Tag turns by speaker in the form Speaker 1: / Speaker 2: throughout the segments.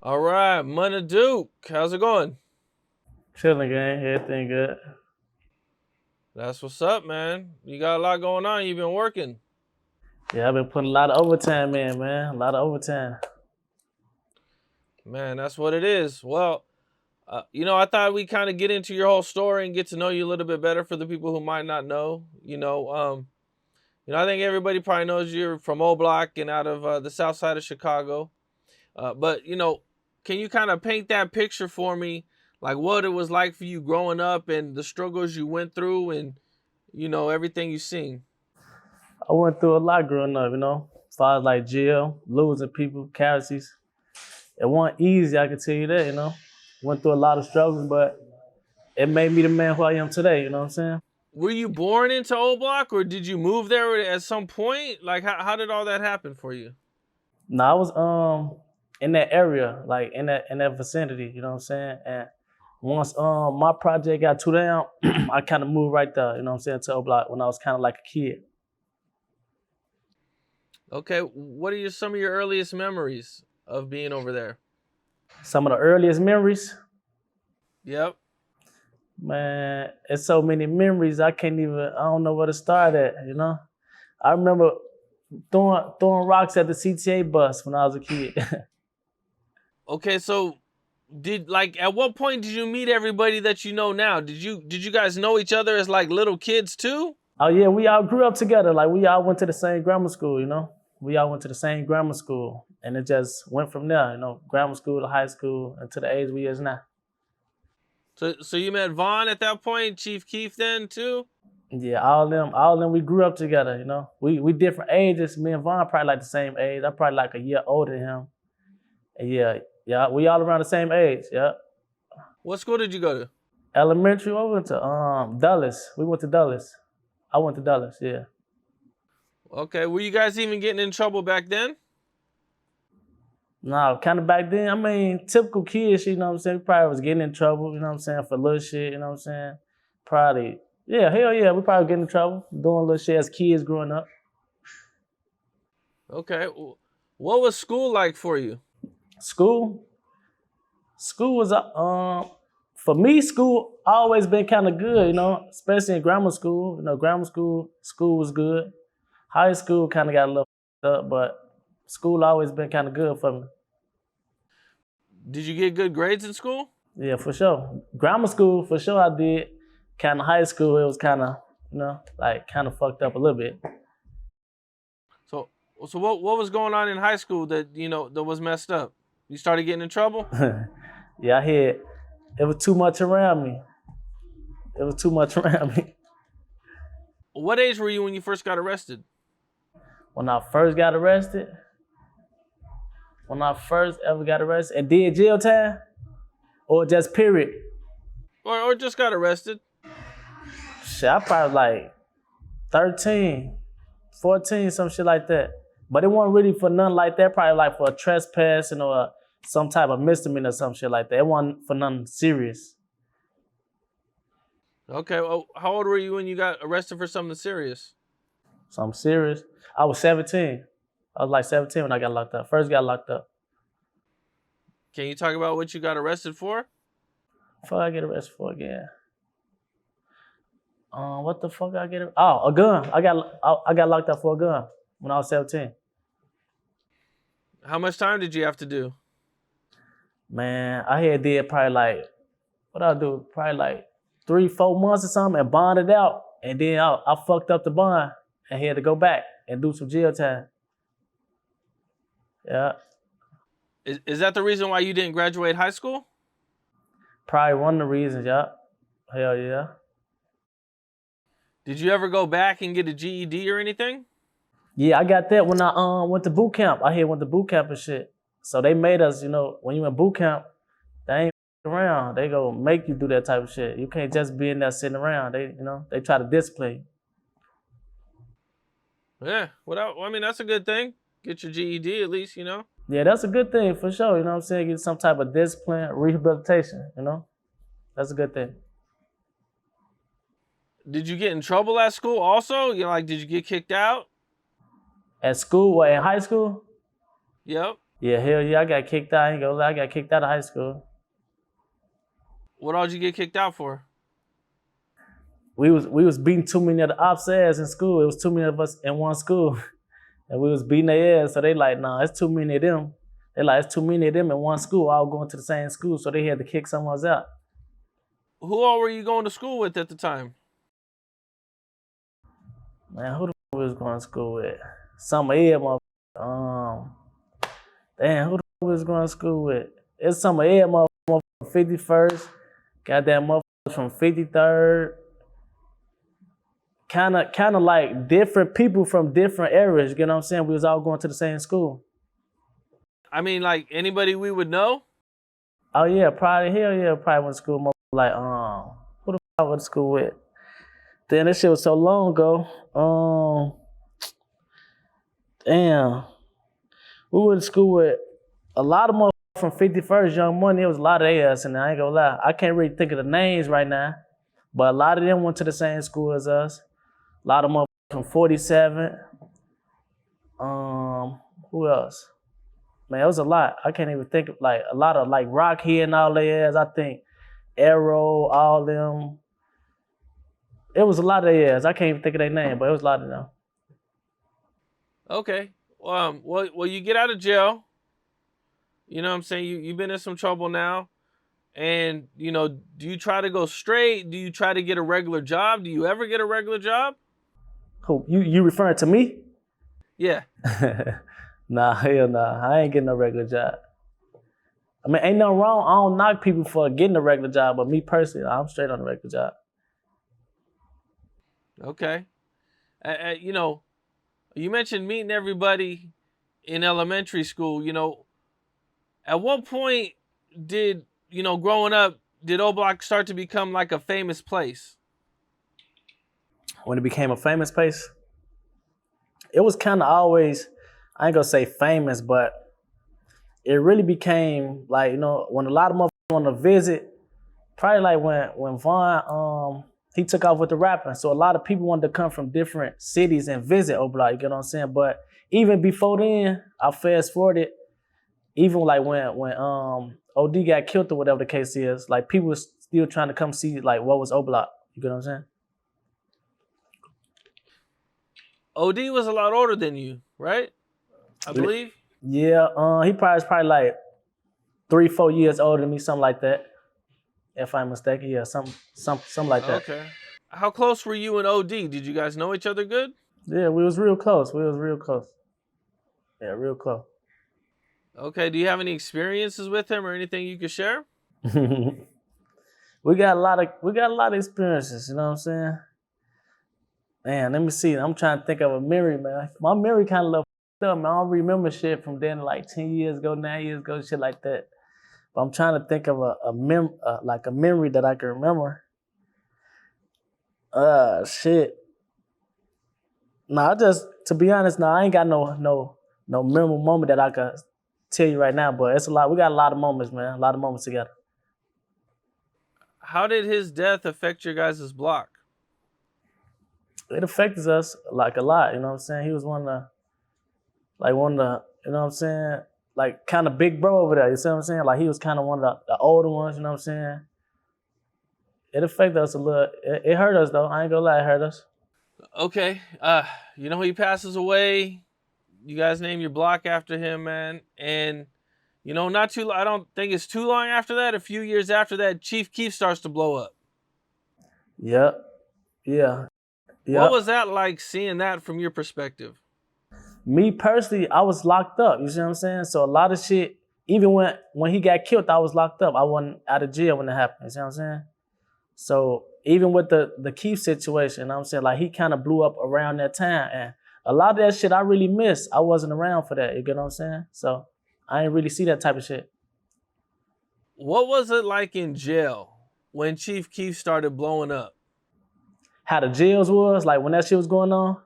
Speaker 1: All right, Munna Duke, how's it going?
Speaker 2: Chilling, gang. Everything good.
Speaker 1: That's what's up, man. You got a lot going on. You've been working.
Speaker 2: Yeah, I've been putting a lot of overtime in, man. A lot of overtime.
Speaker 1: Man, that's what it is. Well, I thought we kind of get into your whole story and get to know you a little bit better for the people who might not know. I think everybody probably knows you're from O Block and out of the south side of Chicago. But can you kind of paint that picture for me, like what it was like for you growing up and the struggles you went through and, everything you've seen?
Speaker 2: I went through a lot growing up, as far as like jail, losing people, casualties. It wasn't easy, I can tell you that. Went through a lot of struggles, but it made me the man who I am today, you know what I'm saying?
Speaker 1: Were you born into O Block or did you move there at some point? Like, how did all that happen for you?
Speaker 2: No, I was in that area, like in that vicinity, you know what I'm saying? And once my project got too down, I kind of moved right there, you know what I'm saying, to O Block when I was kind of like a kid.
Speaker 1: Okay, what are some of your earliest memories of being over there?
Speaker 2: Some of the earliest memories,
Speaker 1: Yep.
Speaker 2: man, it's so many memories I don't know where to start at. I remember throwing rocks at the CTA bus when I was a kid.
Speaker 1: Okay, so at what point did you meet everybody that you know now? Did you guys know each other as like little kids too?
Speaker 2: Oh yeah, we all grew up together. Like we all went to the same grammar school. We all went to the same grammar school. And it just went from there, grammar school to high school and to the age we is now.
Speaker 1: So you met Vaughn at that point, Chief Keef then too?
Speaker 2: Yeah, all of them, we grew up together. We different ages. Me and Vaughn probably like the same age. I'm probably like a year older than him. And yeah, we all around the same age. Yeah.
Speaker 1: What school did you go to?
Speaker 2: Elementary, we went to Dulles. We went to Dulles. I went to Dulles, yeah.
Speaker 1: Okay, were you guys even getting in trouble back then?
Speaker 2: No, kind of back then, I mean, typical kids, you know what I'm saying? We probably was getting in trouble, you know what I'm saying, for little shit, you know what I'm saying? Probably, yeah, hell yeah, we probably getting in trouble, doing little shit as kids growing up.
Speaker 1: Okay, what was school like for you?
Speaker 2: School was, for me, school always been kind of good, especially in grammar school. Grammar school was good. High school kind of got a little up, but school always been kind of good for me.
Speaker 1: Did you get good grades in school?
Speaker 2: Yeah, for sure. Grammar school, for sure I did. Kind of high school, it was kind of, kind of fucked up a little bit.
Speaker 1: So what was going on in high school that that was messed up? You started getting in trouble?
Speaker 2: Yeah, I heard it was too much around me. It was too much around me.
Speaker 1: What age were you when you first got arrested?
Speaker 2: When I first got arrested, when I first ever got arrested and did jail time, or just period?
Speaker 1: Or just got arrested?
Speaker 2: Shit, I probably like 13, 14, some shit like that. But it wasn't really for nothing like that. Probably like for a trespass or some type of misdemeanor or some shit like that. It wasn't for nothing serious.
Speaker 1: Okay, well, how old were you when you got arrested for something serious?
Speaker 2: Something serious? I was 17. I was like 17 when I got locked up. First got locked up.
Speaker 1: Can you talk about what you got arrested for?
Speaker 2: Fuck I get arrested for again? What the fuck I get? Oh, a gun. I got locked up for a gun when I was 17.
Speaker 1: How much time did you have to do?
Speaker 2: Man, I had did probably like, what I do? Probably like 3-4 months or something and bonded out. And then I fucked up the bond and had to go back and do some jail time. Yeah.
Speaker 1: Is that the reason why you didn't graduate high school?
Speaker 2: Probably one of the reasons, yeah. Hell yeah.
Speaker 1: Did you ever go back and get a GED or anything?
Speaker 2: Yeah, I got that when I went to boot camp. I went to boot camp and shit. So they made us, when you in boot camp, they ain't around. They go make you do that type of shit. You can't just be in there sitting around. They try to discipline you.
Speaker 1: Yeah, I mean, that's a good thing. Get your GED at least,
Speaker 2: Yeah, that's a good thing for sure. You know what I'm saying? Get some type of discipline, rehabilitation, That's a good thing.
Speaker 1: Did you get in trouble at school also? Did you get kicked out?
Speaker 2: At school, what, in high school?
Speaker 1: Yep.
Speaker 2: Yeah, hell yeah, I got kicked out. I ain't gonna lie, I got kicked out of high school.
Speaker 1: What all did you get kicked out for?
Speaker 2: We was beating too many of the ops ass in school. It was too many of us in one school. And we was beating their ass. So they like, nah, it's too many of them. They like, it's too many of them in one school, all going to the same school. So they had to kick someone else out.
Speaker 1: Who all were you going to school with at the time?
Speaker 2: Man, who the fuck we was going to school with? Some of Ed motherfuckers. Damn, who the fuck we was going to school with? It's some of Ed motherfuckers from 51st. Got that motherfucker from 53rd. Kind of like different people from different areas. You know what I'm saying? We was all going to the same school.
Speaker 1: I mean, like anybody we would know?
Speaker 2: Oh yeah, probably hell yeah, probably went to school. Like who the fuck I went to school with? Damn, that shit was so long ago. Damn, we went to school with a lot of motherfuckers from 51st, Young Money. It was a lot of ass, and I ain't gonna lie, I can't really think of the names right now, but a lot of them went to the same school as us. A lot of motherfuckers from 47. Who else? Man, it was a lot. I can't even think of like a lot of like Rockhead and all their ass. I think Arrow, all them. It was a lot of their ass. I can't even think of their name, but it was a lot of them.
Speaker 1: Okay. Well, you get out of jail. You know what I'm saying? You've been in some trouble now. And, you know, do you try to go straight? Do you try to get a regular job? Do you ever get a regular job?
Speaker 2: Who, you referring to me?
Speaker 1: Yeah.
Speaker 2: Nah, hell nah. I ain't getting no regular job. I mean, ain't nothing wrong. I don't knock people for getting a regular job, but me personally, I'm straight on a regular job.
Speaker 1: Okay. You know, you mentioned meeting everybody in elementary school. You know, at what point did, you know, growing up, did O Block start to become like a famous place?
Speaker 2: When it became a famous place, it was kind of always, I ain't gonna say famous, but it really became like, you know, when a lot of motherfuckers want to visit, probably like when Vaughn, he took off with the rapping. So a lot of people wanted to come from different cities and visit O Block, you get what I'm saying? But even before then, I fast forwarded, even like when OD got killed or whatever the case is, like people was still trying to come see like what was O Block, you get what I'm saying?
Speaker 1: OD was a lot older than you, right? I believe.
Speaker 2: Yeah, he probably like 3-4 years older than me, something like that. If I'm mistaken, yeah, something like that.
Speaker 1: Okay. How close were you and OD? Did you guys know each other good?
Speaker 2: Yeah, we was real close. Yeah, real close.
Speaker 1: Okay. Do you have any experiences with him or anything you could share?
Speaker 2: we got a lot of experiences, you know what I'm saying? Man, let me see. I'm trying to think of a memory, man. My memory kind of up, man. I don't remember shit from then like 10 years ago, 9 years ago, shit like that. But I'm trying to think of a memory that I can remember. Shit. Nah, to be honest, I ain't got no memorable moment that I could tell you right now, but it's a lot. We got a lot of moments, man. A lot of moments together.
Speaker 1: How did his death affect your guys' block?
Speaker 2: It affected us like a lot, you know what I'm saying? He was one of the, you know what I'm saying? Like kind of big bro over there, you see what I'm saying? Like he was kind of one of the older ones, you know what I'm saying? It affected us a little. It hurt us though. I ain't gonna lie, it hurt us.
Speaker 1: Okay. You know, he passes away. You guys name your block after him, man. And, you know, I don't think it's too long after that. A few years after that, Chief Keef starts to blow up.
Speaker 2: Yep. Yeah.
Speaker 1: What was that like, seeing that from your perspective?
Speaker 2: Me personally, I was locked up. You see what I'm saying? So a lot of shit, even when he got killed, I was locked up. I wasn't out of jail when it happened. You see what I'm saying? So even with the Keef situation, you know what I'm saying, like he kind of blew up around that time, and a lot of that shit I really missed. I wasn't around for that. You get what I'm saying? So I didn't really see that type of shit.
Speaker 1: What was it like in jail when Chief Keef started blowing up?
Speaker 2: How the jails was, like when that shit was going on,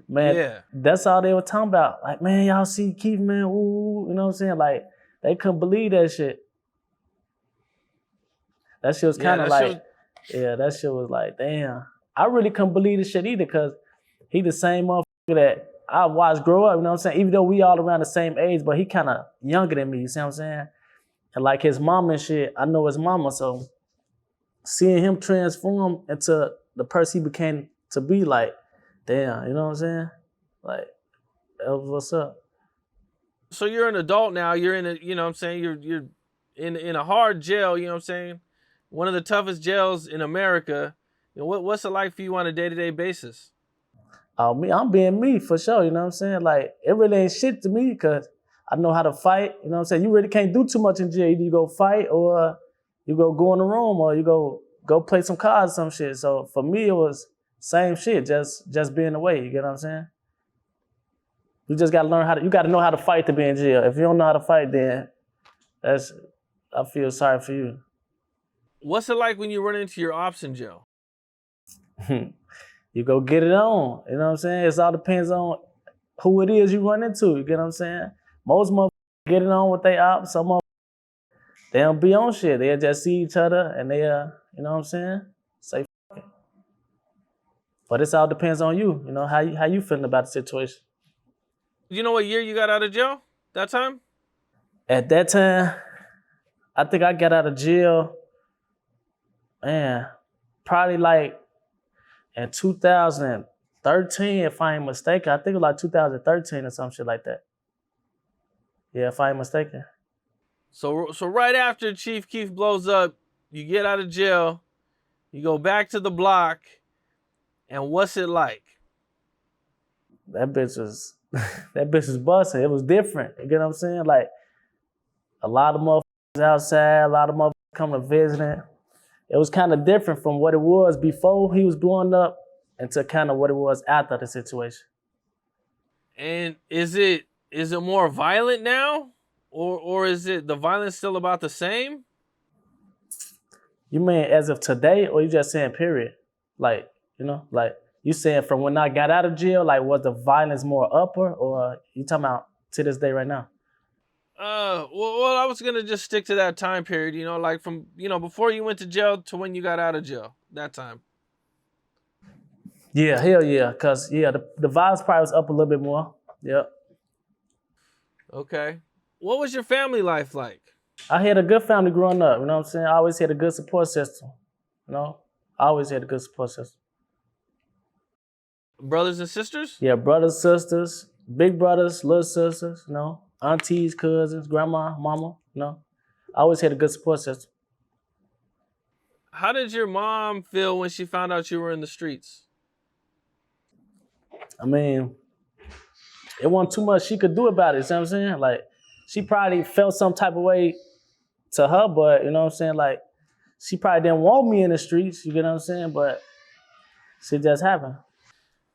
Speaker 2: man,
Speaker 1: Yeah.
Speaker 2: That's all they were talking about. Like, man, y'all see Keef, man, ooh, you know what I'm saying? Like, they couldn't believe that shit. That shit was kind of yeah, that shit was like, damn. I really couldn't believe this shit either, because he the same motherfucker that I watched grow up, you know what I'm saying? Even though we all around the same age, but he kind of younger than me, you see what I'm saying? And like his mama and shit, I know his mama, so seeing him transform into the person he became to be, like, damn, you know what I'm saying? Like, that was what's up.
Speaker 1: So you're an adult now. You're in a, you know what I'm saying? You're in a hard jail, you know what I'm saying? One of the toughest jails in America. You know, what's it like for you on a day-to-day basis?
Speaker 2: I'm being me for sure, you know what I'm saying? Like, it really ain't shit to me because I know how to fight, you know what I'm saying? You really can't do too much in jail. Either you go fight or you go in the room or you go play some cards or some shit. So for me, it was same shit, just being away, you get what I'm saying? You just gotta learn you gotta know how to fight to be in jail. If you don't know how to fight, then I feel sorry for you.
Speaker 1: What's it like when you run into your ops in jail?
Speaker 2: You go get it on. You know what I'm saying? It all depends on who it is you run into. You get what I'm saying? Most motherfuckers get it on with their ops. Some motherfuckers, they don't be on shit. They'll just see each other and they, you know what I'm saying? Say f it. But it all depends on you. You know, how you feeling about the situation.
Speaker 1: You know what year you got out of jail that time?
Speaker 2: At that time, I think I got out of jail, man, probably like in 2013, if I ain't mistaken. I think it was like 2013 or some shit like that. Yeah, if I ain't mistaken.
Speaker 1: So right after Chief Keef blows up, you get out of jail, you go back to the block, and what's it like?
Speaker 2: That bitch was busting. It was different. You get what I'm saying? Like, a lot of motherfuckers outside, a lot of motherfuckers coming to visiting. It was kind of different from what it was before he was blowing up into kind of what it was after the situation.
Speaker 1: And is it more violent now? Or is it the violence still about the same?
Speaker 2: You mean as of today, or you just saying period? Like, you know, like you saying from when I got out of jail, like was the violence more upper, or you talking about to this day right now?
Speaker 1: Well, I was gonna just stick to that time period, you know, like from, you know, before you went to jail to when you got out of jail, that time.
Speaker 2: Yeah, hell yeah, cause yeah, the violence probably was up a little bit more. Yep.
Speaker 1: Okay. What was your family life like?
Speaker 2: I had a good family growing up, you know what I'm saying? I always had a good support system, you know? I always had a good support system.
Speaker 1: Brothers and sisters?
Speaker 2: Yeah, brothers, sisters, big brothers, little sisters, you know, aunties, cousins, grandma, mama, you know. I always had a good support system.
Speaker 1: How did your mom feel when she found out you were in the streets?
Speaker 2: I mean, it wasn't too much she could do about it, you know what I'm saying? Like, she probably felt some type of way to her, but, you know what I'm saying? Like, she probably didn't want me in the streets, you get what I'm saying? But shit just happened.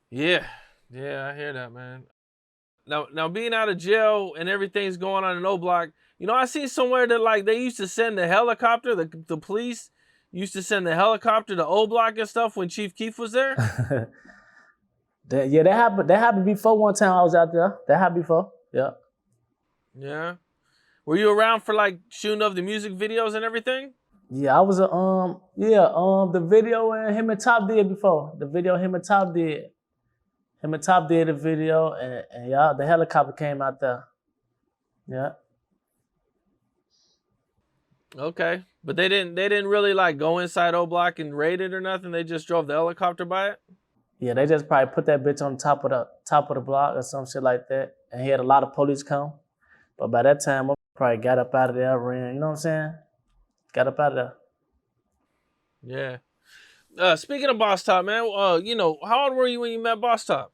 Speaker 1: Yeah. Yeah, I hear that, man. Now being out of jail and everything's going on in O Block, you know, I see somewhere that like they used to send the helicopter, the police used to send the helicopter to O Block and stuff when Chief Keef was there.
Speaker 2: Yeah, that happened. That happened before one time I was out there. That happened before. Yeah.
Speaker 1: Yeah. Were you around for like shooting up the music videos and everything?
Speaker 2: Yeah, I was the video and him and Top did before. The video him and Top did. Him and Top did the video and yeah, the helicopter came out there. Yeah.
Speaker 1: Okay. But they didn't really like go inside O Block and raid it or nothing. They just drove the helicopter by it.
Speaker 2: Yeah, they just probably put that bitch on top of the block or some shit like that. And he had a lot of police come. But by that time, I probably got up out of there, ran, you know what I'm saying? Got up out of there.
Speaker 1: Yeah. Speaking of Boss Top, man, you know, how old were you when you met Boss Top?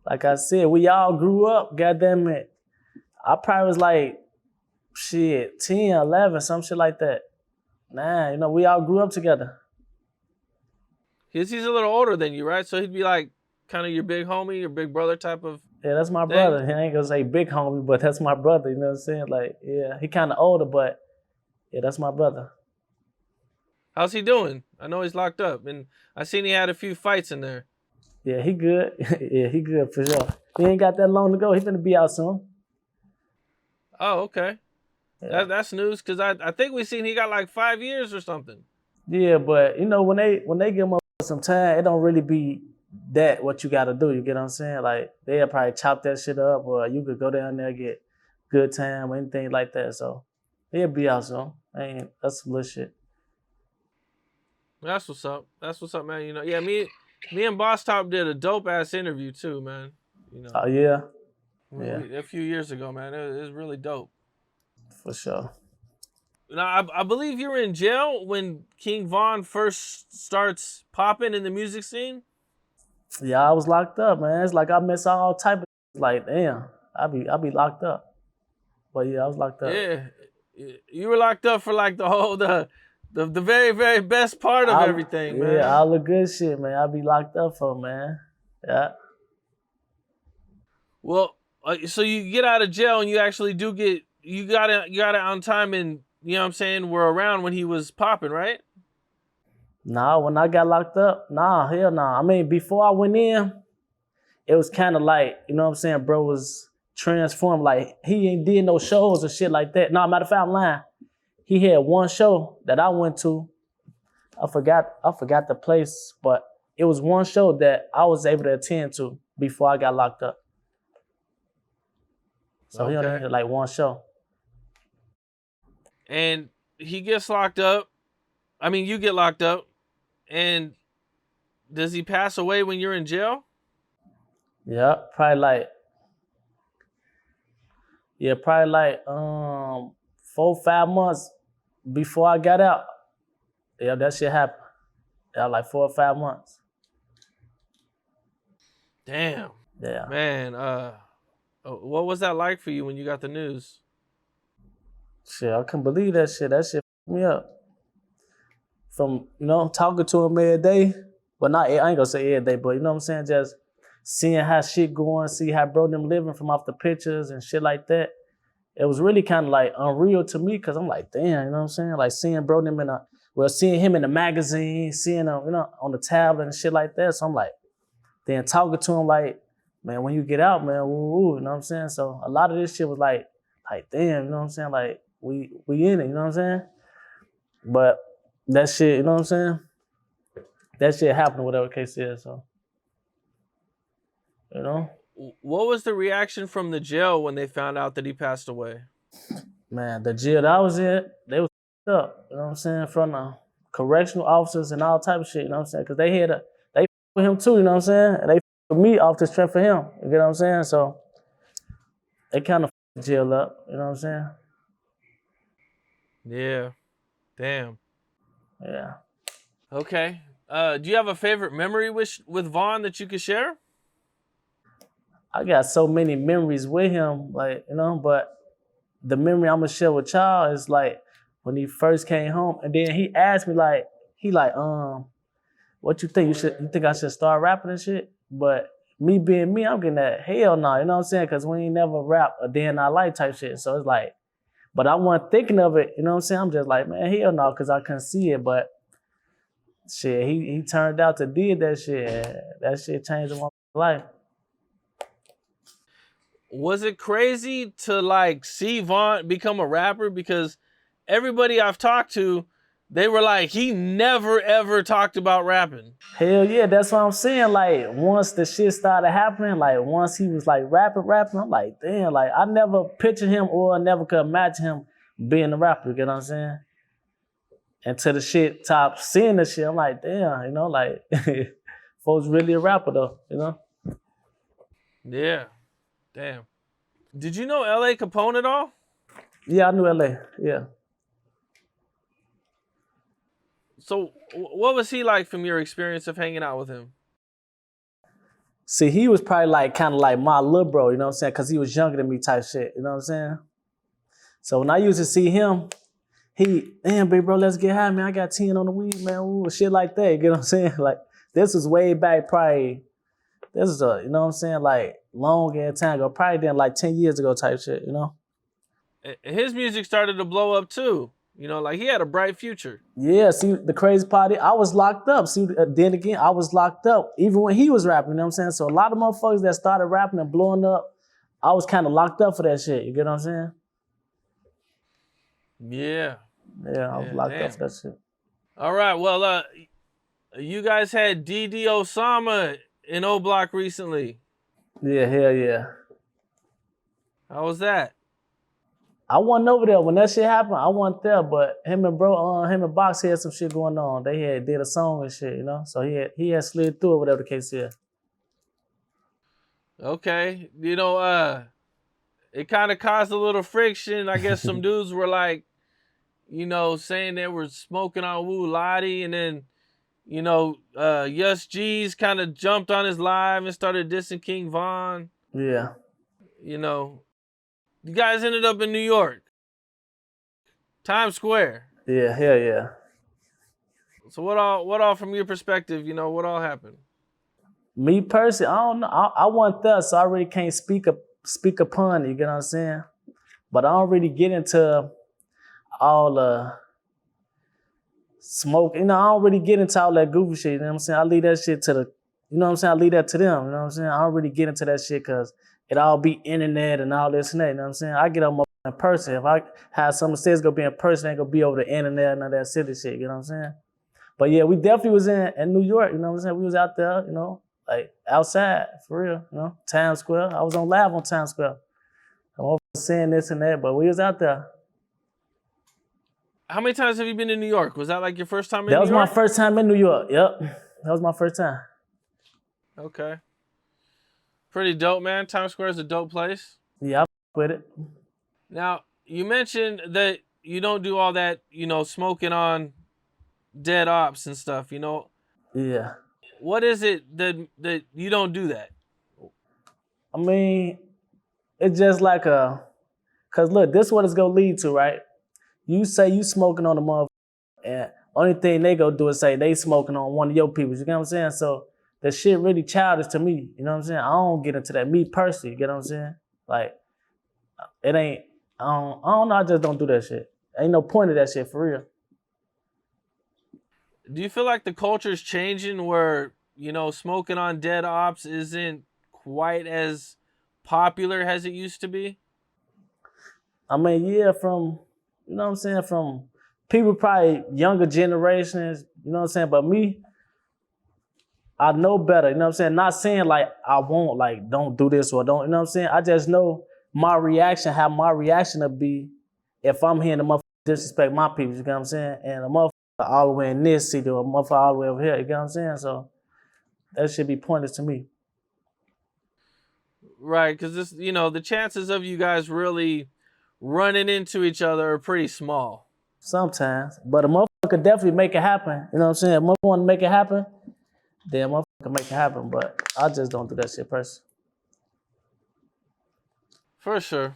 Speaker 2: Like I said, we all grew up, goddamn it. I probably was like, shit, 10, 11, some shit like that. Nah, you know, we all grew up together.
Speaker 1: He's a little older than you, right? So he'd be like kind of your big homie, your big brother type of.
Speaker 2: Yeah, that's my
Speaker 1: thing.
Speaker 2: brother. I ain't gonna say big homie, but that's my brother, you know what I'm saying? Like, yeah, he kind of older, but yeah, that's my brother.
Speaker 1: How's he doing? I know he's locked up, and I seen he had a few fights in there.
Speaker 2: Yeah, he good. Yeah, he good for sure. He ain't got that long to go. He finna be out soon.
Speaker 1: Oh, okay.
Speaker 2: Yeah.
Speaker 1: That's news, because I think we seen he got like 5 years or something.
Speaker 2: Yeah, but you know when they give him some time, it don't really be that what you gotta do. You get what I'm saying? Like they'll probably chop that shit up, or you could go down there get good time or anything like that. So he'll be out soon. That's some little shit.
Speaker 1: That's what's up. That's what's up, man. You know, yeah, me and Boss Top did a dope ass interview too, man. You know,
Speaker 2: Oh yeah,
Speaker 1: a few years ago, man. It was really dope.
Speaker 2: for sure.
Speaker 1: Now, I believe you were in jail when King Von first starts popping in the music scene.
Speaker 2: Yeah, I was locked up, man. It's like I miss all type of like, damn, I be locked up. But yeah, I was locked up.
Speaker 1: Yeah, you were locked up for like the very very best part of everything, man.
Speaker 2: Yeah, all the good shit, man. I be locked up for, man. Yeah.
Speaker 1: Well, so you get out of jail and you actually do get you got it on time, and you know what I'm saying, we're around when he was popping, right?
Speaker 2: Nah, when I got locked up, nah, hell nah. I mean, before I went in, it was kind of like, you know what I'm saying, bro was transformed. Like, he ain't did no shows or shit like that. Nah, matter of fact, I'm lying. He had one show that I went to. I forgot the place, but it was one show that I was able to attend to before I got locked up. So he only had like one show.
Speaker 1: And he gets locked up. I mean, you get locked up. And does he pass away when you're in jail?
Speaker 2: Yeah, probably like 4-5 months before I got out. Yeah, that shit happened. Yeah, like 4 or 5 months.
Speaker 1: Damn.
Speaker 2: Yeah.
Speaker 1: Man, what was that like for you when you got the news?
Speaker 2: Shit, I couldn't believe that shit. That shit fucked me up. From, talking to him every day, but I ain't gonna say every day, but you know what I'm saying? Just seeing how shit going, see how bro them living from off the pictures and shit like that. It was really kind of like unreal to me, because I'm like, damn, you know what I'm saying? Like seeing bro them seeing him in the magazine, seeing him, on the tablet and shit like that. So I'm like, then talking to him like, man, when you get out, man, woo, you know what I'm saying? So a lot of this shit was like damn, you know what I'm saying? Like we in it, you know what I'm saying? But that shit, you know what I'm saying? That shit happened, whatever the case is, so.
Speaker 1: What was the reaction from the jail when they found out that he passed away?
Speaker 2: Man, the jail that I was in, they was up, you know what I'm saying? From the correctional officers and all type of shit, you know what I'm saying? Because they with him too, you know what I'm saying? And they with me off the strength for him, you get what I'm saying? So they kind of jail up, you know what I'm saying?
Speaker 1: Yeah. Damn.
Speaker 2: Yeah.
Speaker 1: Okay. Do you have a favorite memory with Vaughn that you could share?
Speaker 2: I got so many memories with him, like, but the memory I'm gonna share with y'all is like when he first came home, and then he asked me what you think? You think I should start rapping and shit? But me being me, I'm getting that hell no, you know what I'm saying? Because we ain't never rap a day in our life type shit. So it's like, but I wasn't thinking of it, you know what I'm saying? I'm just like, man, hell no, because I couldn't see it. But shit, he turned out to did that shit. That shit changed my life.
Speaker 1: Was it crazy to like see Vaughn become a rapper? Because everybody I've talked to, they were like, he never ever talked about rapping.
Speaker 2: Hell yeah, that's what I'm saying. Like once the shit started happening, like once he was like rapping, I'm like, damn, like I never pictured him or never could imagine him being a rapper, you get what I'm saying? Until the shit top seeing the shit, I'm like, damn, like folks really a rapper though,
Speaker 1: Yeah. Damn. Did you know L.A. Capone at all?
Speaker 2: Yeah, I knew LA, yeah.
Speaker 1: So what was he like from your experience of hanging out with him?
Speaker 2: See, he was probably like kind of like my little bro, you know what I'm saying? Because he was younger than me type shit, you know what I'm saying? So when I used to see him, damn, big bro, let's get high, man. I got 10 on the weed, man. Ooh, shit like that, you get what I'm saying? Like, this was way back probably, this is you know what I'm saying? Like, long ass time ago, probably then like 10 years ago type shit,
Speaker 1: His music started to blow up too. Like he had a bright future.
Speaker 2: Yeah, see, the crazy part is I was locked up. See, then again, I was locked up even when he was rapping, you know what I'm saying? So a lot of motherfuckers that started rapping and blowing up, I was kind of locked up for that shit, you get what I'm saying?
Speaker 1: Yeah.
Speaker 2: Yeah, I was locked up for that shit.
Speaker 1: All right, well, you guys had DD Osama in O Block recently.
Speaker 2: Yeah, hell yeah.
Speaker 1: How was that?
Speaker 2: I wasn't over there when that shit happened. I wasn't there, but him and Box had some shit going on. They had did a song and shit, you know. So he had slid through it, whatever the case is.
Speaker 1: Okay, it kind of caused a little friction. I guess some dudes were like, saying they were smoking on Wu Lottie, and then, Yus G's kind of jumped on his live and started dissing King Von.
Speaker 2: Yeah.
Speaker 1: You guys ended up in New York, Times Square.
Speaker 2: Yeah, hell yeah.
Speaker 1: So what all from your perspective, what all happened?
Speaker 2: Me personally, I don't know. I wasn't there, so I really can't speak upon it, you get what I'm saying? But I don't really get into all the smoke. I don't really get into all that goofy shit, you know what I'm saying? I leave that shit to I leave that to them, you know what I'm saying? I don't really get into that shit because it all be internet and all this and that, you know what I'm saying? I get on my in person. If I have something says gonna be in person, it ain't gonna be over the internet and all that silly shit, you know what I'm saying? But yeah, we definitely was in New York, you know what I'm saying? We was out there, like outside, for real, Times Square. I was on live on Times Square. I was saying this and that, but we was out there.
Speaker 1: How many times have you been in New York? Was that like your first time in New
Speaker 2: That
Speaker 1: York?
Speaker 2: was my first time in New York, yep. That was my first time.
Speaker 1: Okay. Pretty dope, man. Times Square is a dope place.
Speaker 2: Yeah, I with it.
Speaker 1: Now, you mentioned that you don't do all that, smoking on dead ops and stuff,
Speaker 2: Yeah.
Speaker 1: What is it that you don't do that?
Speaker 2: I mean, it's just like cause look, this is what it's gonna lead to, right? You say you smoking on a motherfucker, and only thing they go do is say they smoking on one of your people. You get what I'm saying? So the shit really childish to me. You know what I'm saying? I don't get into that. Me personally, you get what I'm saying? Like, it ain't. I don't know. I just don't do that shit. Ain't no point of that shit for real.
Speaker 1: Do you feel like the culture's changing where, smoking on dead ops isn't quite as popular as it used to be?
Speaker 2: I mean, yeah, from, from people probably younger generations, you know what I'm saying? But me, I know better, you know what I'm saying? Not saying like I won't, like, don't do this or don't, you know what I'm saying? I just know my reaction, how my reaction will be if I'm hearing the motherfucker disrespect my people, you get what I'm saying? And a motherfucker all the way in this city or a motherfucker all the way over here, you get what I'm saying? So that should be pointless to me.
Speaker 1: Right, because this, the chances of you guys really running into each other are pretty small.
Speaker 2: Sometimes. But a motherfucker could definitely make it happen. You know what I'm saying? If a motherfucker want to make it happen, then a motherfucker can make it happen. But I just don't do that shit personally.
Speaker 1: For sure.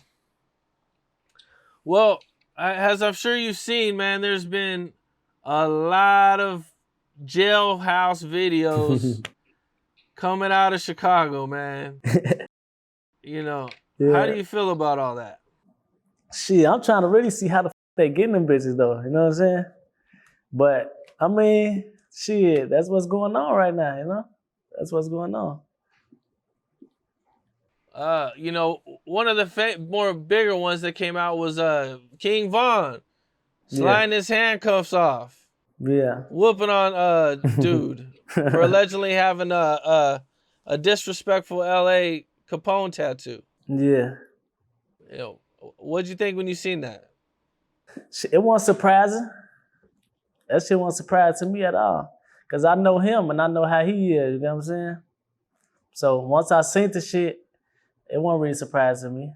Speaker 1: Well, as I'm sure you've seen, man, there's been a lot of jailhouse videos coming out of Chicago, man.
Speaker 2: Yeah.
Speaker 1: How do you feel about all that?
Speaker 2: Shit, I'm trying to really see how the they getting them bitches though. You know what I'm saying? But I mean, shit, that's what's going on right now. That's what's going on.
Speaker 1: One of the more bigger ones that came out was King Von sliding his handcuffs off.
Speaker 2: Yeah.
Speaker 1: Whooping on dude for allegedly having a disrespectful LA Capone tattoo.
Speaker 2: Yeah.
Speaker 1: What'd you think when you seen that?
Speaker 2: It wasn't surprising. That shit wasn't surprising to me at all. Cause I know him and I know how he is, you know what I'm saying? So once I seen the shit, it wasn't really surprising me.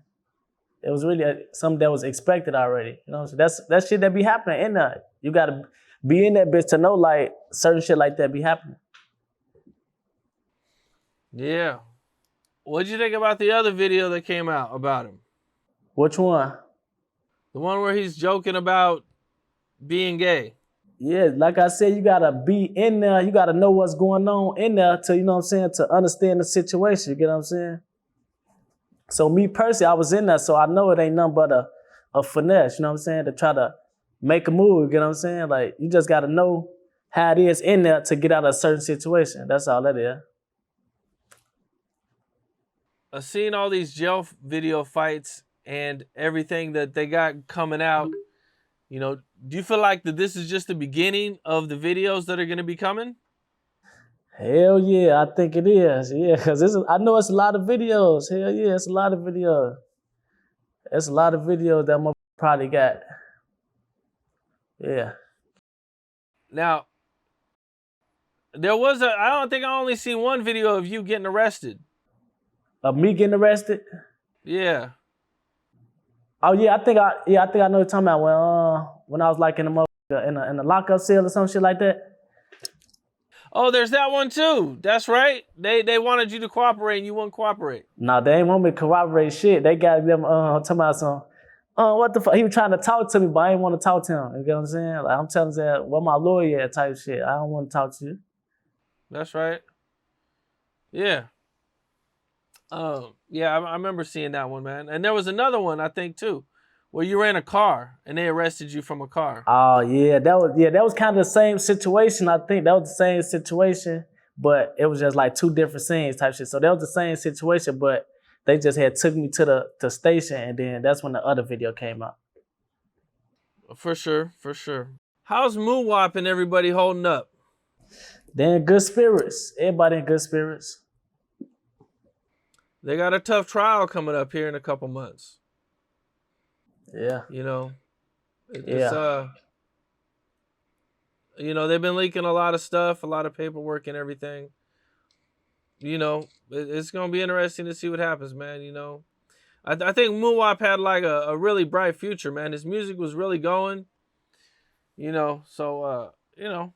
Speaker 2: It was really something that was expected already. You know what I'm saying? That's shit that be happening in there. You gotta be in that bitch to know like certain shit like that be happening.
Speaker 1: Yeah. What'd you think about the other video that came out about him?
Speaker 2: Which one?
Speaker 1: The one where he's joking about being gay.
Speaker 2: Yeah, like I said, you gotta be in there. You gotta know what's going on in there to, you know what I'm saying, to understand the situation. You get what I'm saying? So me personally, I was in there, so I know it ain't nothing but a finesse, you know what I'm saying, to try to make a move, you know what I'm saying? Like, you just gotta know how it is in there to get out of a certain situation. That's all that is.
Speaker 1: I've seen all these jail video fights and everything that they got coming out. Do you feel like that this is just the beginning of the videos that are going to be coming?
Speaker 2: Hell yeah, I think it is. Yeah, because I know it's a lot of videos. Hell yeah, it's a lot of videos. It's a lot of videos that my probably got. Yeah.
Speaker 1: Now, I don't think I only seen one video of you getting arrested.
Speaker 2: Of me getting arrested?
Speaker 1: Yeah.
Speaker 2: Oh yeah, I think I know what you're talking about when I was like in the lockup cell or some shit like that.
Speaker 1: Oh, there's that one too. That's right. They wanted you to cooperate and you wouldn't cooperate.
Speaker 2: Nah, they ain't want me to corroborate shit. They got them talking about some what the fuck? He was trying to talk to me, but I didn't want to talk to him. You get what I'm saying? Like I'm telling him, what my lawyer at type shit. I don't want to talk to you.
Speaker 1: That's right. Yeah. Yeah, I remember seeing that one, man. And there was another one, I think, too, where you were in a car and they arrested you from a car.
Speaker 2: Oh yeah, that was kind of the same situation. I think that was the same situation, but it was just like two different scenes type shit. So that was the same situation, but they just had took me to the station, and then that's when the other video came out.
Speaker 1: For sure, for sure. How's Moowop and everybody holding up?
Speaker 2: They in good spirits. Everybody in good spirits.
Speaker 1: They got a tough trial coming up here in a couple months.
Speaker 2: Yeah.
Speaker 1: You know,
Speaker 2: Yeah.
Speaker 1: you know, they've been leaking a lot of stuff, a lot of paperwork and everything. You know, it's going to be interesting to see what happens, man. You know, I think Moowop had like a really bright future, man. His music was really going, you know, so, you know,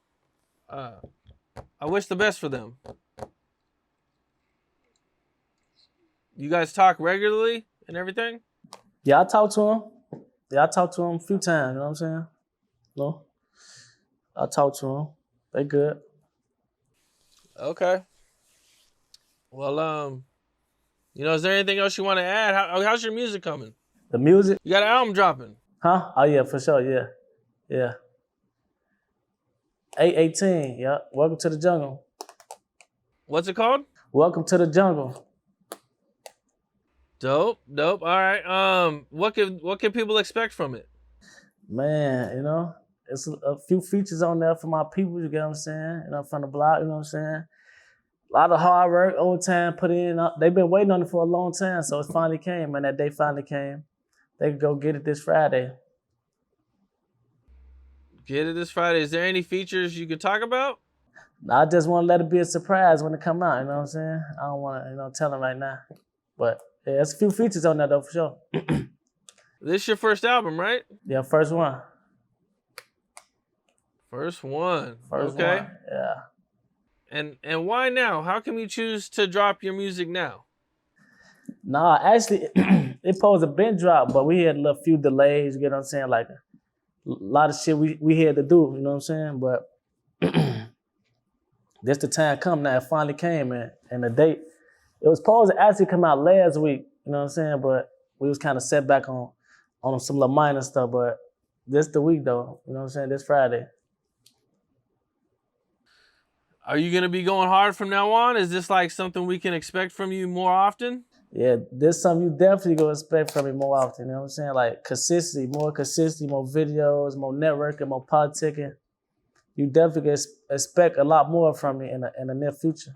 Speaker 1: I wish the best for them. You guys talk regularly and everything?
Speaker 2: Yeah, I talked to him. Yeah, I talked to him a few times, you know what I'm saying? No. I talked to him. They good.
Speaker 1: Okay. Well, you know, is there anything else you want to add? How's your music coming?
Speaker 2: The music?
Speaker 1: You got an album dropping?
Speaker 2: Huh? Oh yeah, for sure, yeah. Yeah. 818, yeah. Welcome to the jungle.
Speaker 1: What's it called?
Speaker 2: Welcome to the jungle.
Speaker 1: Dope. All right. What can people expect from it?
Speaker 2: Man, you know, it's a few features on there for my people, you get what I'm saying? You know, from the block, you know what I'm saying? A lot of hard work, overtime put in. They've been waiting on it for a long time, so it finally came, and that day finally came. They can go get it this Friday.
Speaker 1: Get it this Friday. Is there any features you could talk about?
Speaker 2: I just want to let it be a surprise when it come out, you know what I'm saying? I don't want to, tell them right now. But yeah, there's a few features on there though, for sure.
Speaker 1: This your first album, right?
Speaker 2: Yeah, first one.
Speaker 1: First one.
Speaker 2: First
Speaker 1: okay.
Speaker 2: one, yeah.
Speaker 1: And why now? How come you choose to drop your music now?
Speaker 2: Nah, actually, it supposed to been dropped, but we had a few delays, you get what I'm saying? Like a lot of shit we had to do, you know what I'm saying? But this the time come now, it finally came, and the date, it was supposed to actually come out last week, you know what I'm saying? But we was kind of set back on some little minor stuff, but this the week though, you know what I'm saying? This Friday.
Speaker 1: Are you going to be going hard from now on? Is this like something we can expect from you more often?
Speaker 2: Yeah, this something you definitely gonna expect from me more often, you know what I'm saying? Like consistency, more videos, more networking, more politicking. You definitely can expect a lot more from me in the near future.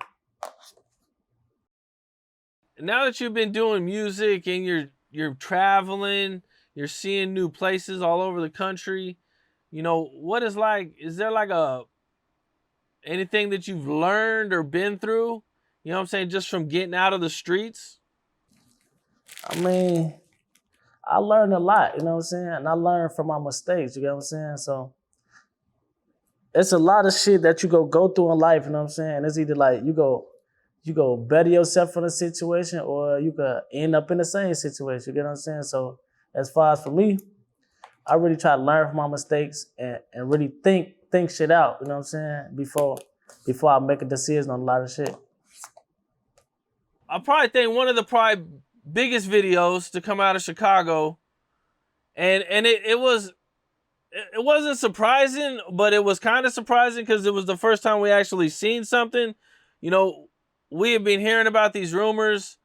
Speaker 1: Now that you've been doing music and you're traveling, you're seeing new places all over the country, you know, is there like anything that you've learned or been through, you know what I'm saying, just from getting out of the streets?
Speaker 2: I mean, I learned a lot, you know what I'm saying? And I learned from my mistakes, you get what I'm saying? So it's a lot of shit that you go through in life, you know what I'm saying? It's either like you go better yourself from the situation, or you could end up in the same situation, you get what I'm saying? So as far as for me, I really try to learn from my mistakes and really think shit out, you know what I'm saying? Before I make a decision on a lot of shit.
Speaker 1: I probably think one of the biggest videos to come out of Chicago, and it wasn't surprising, but it was kind of surprising because it was the first time we actually seen something. You know, we have been hearing about these rumors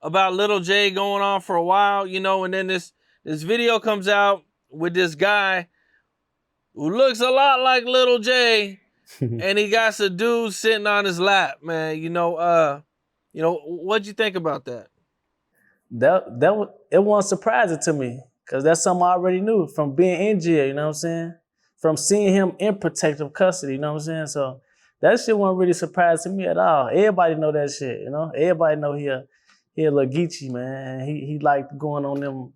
Speaker 1: about Little J going on for a while, you know, and then this video comes out with this guy who looks a lot like Little J, and he got some dude sitting on his lap, man. What'd you think about that?
Speaker 2: It wasn't surprising to me because that's something I already knew from being in jail. You know what I'm saying? From seeing him in protective custody. You know what I'm saying? So that shit wasn't really surprising to me at all. Everybody know that shit. You know, everybody know he a little Geechee, man. He liked going on them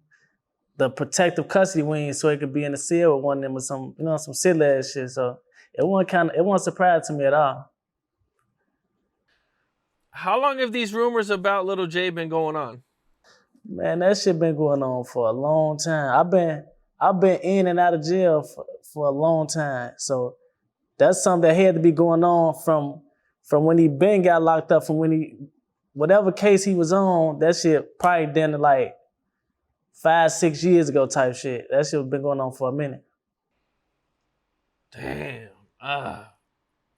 Speaker 2: the protective custody wing so he could be in the cell with one of them or some silly ass shit. So it wasn't surprising to me at all.
Speaker 1: How long have these rumors about Little J been going on?
Speaker 2: Man, that shit been going on for a long time. I've been in and out of jail for a long time. So that's something that had to be going on from when he been got locked up, from when whatever case he was on, that shit probably done to like 5-6 years ago type shit. That shit been going on for a minute.
Speaker 1: Damn.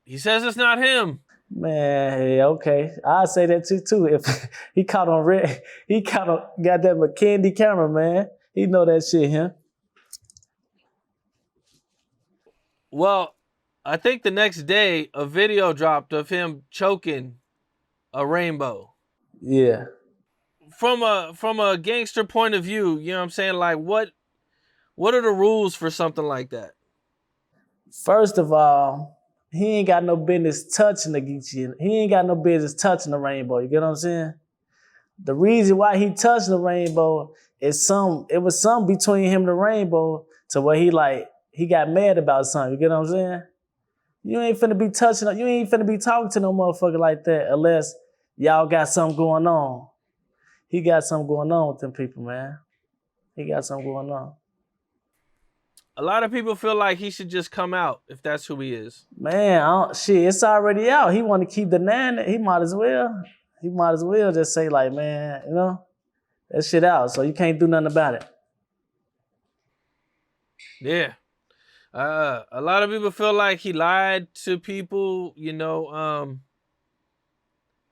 Speaker 1: He says it's not him.
Speaker 2: Man, hey, okay. I'll say that too. If he caught on red, he got that McKendy camera, man. He know that shit, huh?
Speaker 1: Well, I think the next day a video dropped of him choking a rainbow.
Speaker 2: Yeah.
Speaker 1: From a gangster point of view, you know what I'm saying? Like what are the rules for something like that?
Speaker 2: First of all, he ain't got no business touching the Geechee. He ain't got no business touching the rainbow. You get what I'm saying? The reason why he touched the rainbow is it was something between him and the rainbow to where he got mad about something. You get what I'm saying? You ain't finna be talking to no motherfucker like that unless y'all got something going on. He got something going on with them people, man. He got something going on.
Speaker 1: A lot of people feel like he should just come out if that's who he is.
Speaker 2: Man, it's already out. He want to keep denying it. He might as well. He might as well just say like, man, that shit out. So you can't do nothing about it.
Speaker 1: Yeah. A lot of people feel like he lied to people, I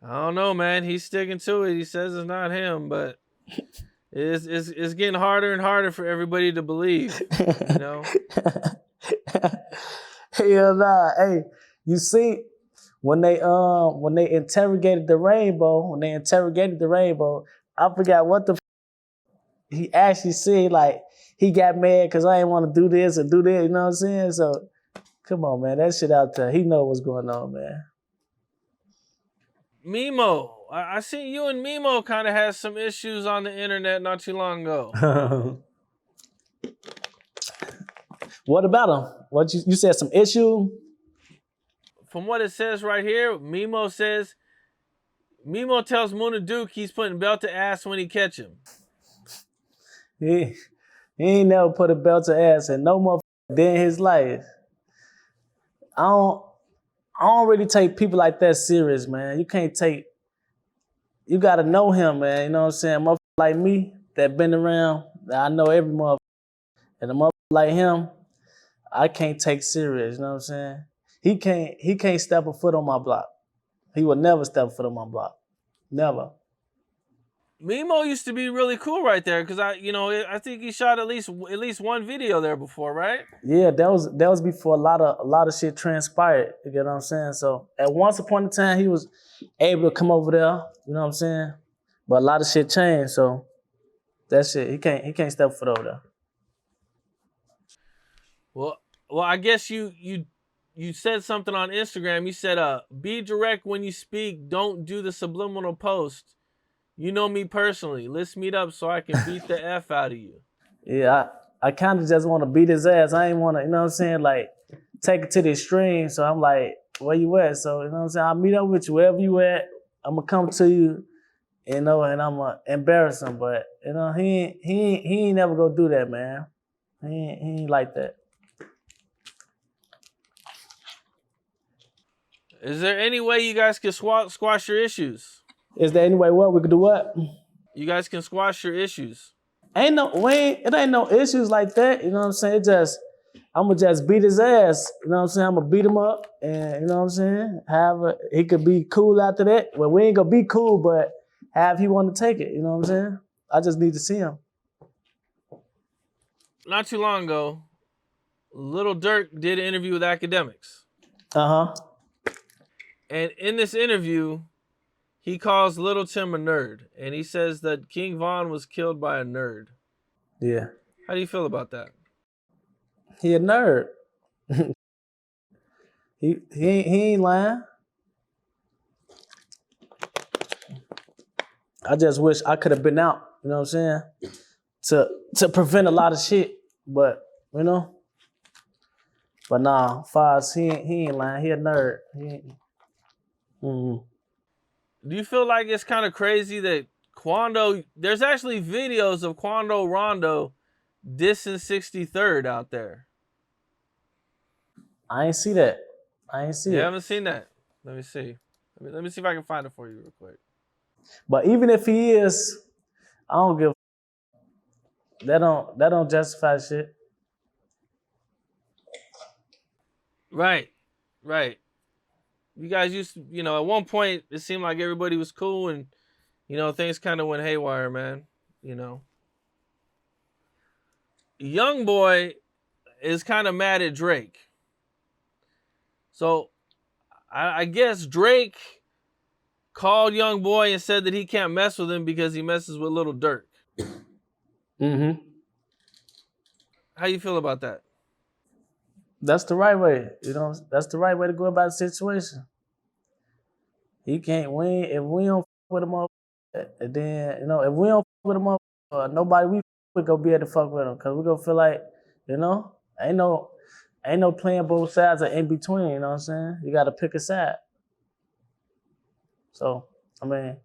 Speaker 1: don't know, man. He's sticking to it. He says it's not him, but it's getting harder and harder for everybody to believe,
Speaker 2: Hell nah. Hey, you see, when they interrogated the rainbow, I forgot what he actually said, like, he got mad because I didn't want to do this or do that, you know what I'm saying? So, come on, man, that shit out there. He know what's going on, man.
Speaker 1: Memo, I see you and Memo kind of had some issues on the internet not too long ago.
Speaker 2: What about him? What you said some issue?
Speaker 1: From what it says right here, Memo tells Munna Durk he's putting belt to ass when he catch him.
Speaker 2: He ain't never put a belt to ass in no motherfucker day in his life. I don't really take people like that serious, man. You gotta know him, man. You know what I'm saying? Motherfucker like me that been around, I know every motherfucker. And a motherfucker like him, I can't take serious, you know what I'm saying? He can't step a foot on my block. He would never step a foot on my block. Never.
Speaker 1: Memo used to be really cool right there because I think he shot at least one video there before, right?
Speaker 2: Yeah, that was before a lot of shit transpired. You get what I'm saying? So at once upon a time he was able to come over there. You know what I'm saying? But a lot of shit changed. So that shit he can't step foot over there.
Speaker 1: Well, I guess you said something on Instagram. You said, "Be direct when you speak. Don't do the subliminal post. You know me personally. Let's meet up so I can beat the F out of you."
Speaker 2: Yeah, I kind of just want to beat his ass. I ain't want to, you know what I'm saying, like, take it to the extreme. So I'm like, where you at? So, you know what I'm saying, I'll meet up with you wherever you at. I'm going to come to you, and I'm going to embarrass him. But, he ain't never going to do that, man. He ain't like that.
Speaker 1: Is there any way you guys can squash your issues?
Speaker 2: Is there any way we could do what?
Speaker 1: You guys can squash your issues.
Speaker 2: It ain't no issues like that. You know what I'm saying? I'm going to just beat his ass. You know what I'm saying? I'm going to beat him up. And, you know what I'm saying? He could be cool after that. Well, we ain't going to be cool, but have he want to take it. You know what I'm saying? I just need to see him.
Speaker 1: Not too long ago, Little Durk did an interview with academics.
Speaker 2: Uh-huh.
Speaker 1: And in this interview, he calls Little Tim a nerd, and he says that King Von was killed by a nerd.
Speaker 2: Yeah.
Speaker 1: How do you feel about that?
Speaker 2: He a nerd. he ain't lying. I just wish I could have been out, you know what I'm saying? To prevent a lot of shit. But, you know. But nah, Foz, he ain't lying. He a nerd. He ain't.
Speaker 1: Do you feel like it's kind of crazy that Quando, there's actually videos of Quando Rondo dissing 63rd out there?
Speaker 2: I ain't see that. I ain't see
Speaker 1: You
Speaker 2: it.
Speaker 1: haven't seen that? Let me see. Let me see if I can find it for you real quick.
Speaker 2: But even if he is, I don't give. That don't justify shit.
Speaker 1: Right. You guys used to, at one point it seemed like everybody was cool, and things kind of went haywire, man. Young boy is kind of mad at Drake. So I guess Drake called Young Boy and said that he can't mess with him because he messes with Little Durk.
Speaker 2: Mm-hmm.
Speaker 1: How you feel about that?
Speaker 2: That's the right way. That's the right way to go about the situation. He can't win if we don't fuck with him up. Then if we don't fuck with him up, nobody we go be able to fuck with him because we gonna feel like ain't no playing both sides or in between. You know what I'm saying? You got to pick a side. So I mean,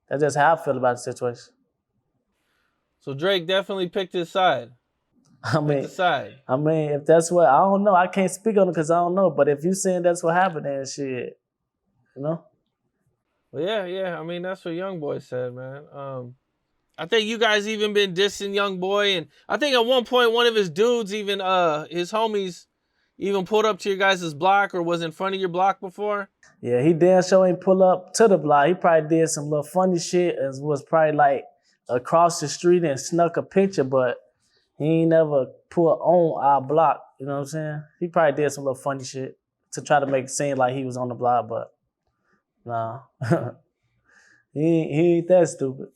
Speaker 2: that's just how I feel about the situation.
Speaker 1: So Drake definitely picked his side.
Speaker 2: I mean, if that's what, I don't know. I can't speak on it because I don't know. But if you saying that's what happened, then shit,
Speaker 1: Well, yeah. I mean, that's what Young Boy said, man. I think you guys even been dissing Young Boy, and I think at one point one of his dudes even, his homies, even pulled up to your guys' block or was in front of your block before.
Speaker 2: Yeah, he damn sure ain't pull up to the block. He probably did some little funny shit and was probably like across the street and snuck a picture, but he ain't never put on our block. You know what I'm saying? He probably did some little funny shit to try to make it seem like he was on the block, but nah. he ain't that stupid.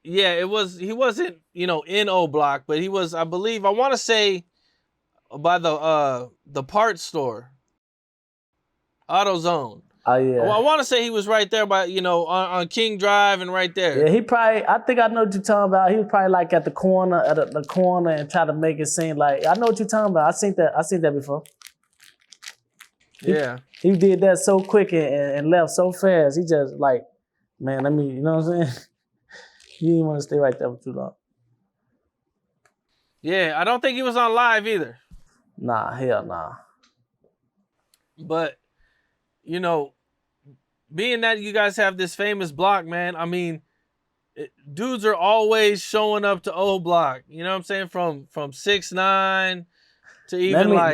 Speaker 1: Yeah, he wasn't, in O Block, but he was, I believe, I want to say by the parts store. AutoZone.
Speaker 2: Oh yeah.
Speaker 1: I want to say he was right there by, on King Drive and right there.
Speaker 2: Yeah, he probably, I think I know what you're talking about. He was probably like at the corner, and try to make it seem like, I know what you're talking about. I seen that before.
Speaker 1: Yeah.
Speaker 2: He did that so quick and left so fast. He just like, man, you know what I'm saying? He didn't want to stay right there for too long.
Speaker 1: Yeah, I don't think he was on live either.
Speaker 2: Nah, hell nah.
Speaker 1: But, being that you guys have this famous block, man, I mean, dudes are always showing up to O Block. You know what I'm saying? From 6ix9ine to even
Speaker 2: hold on.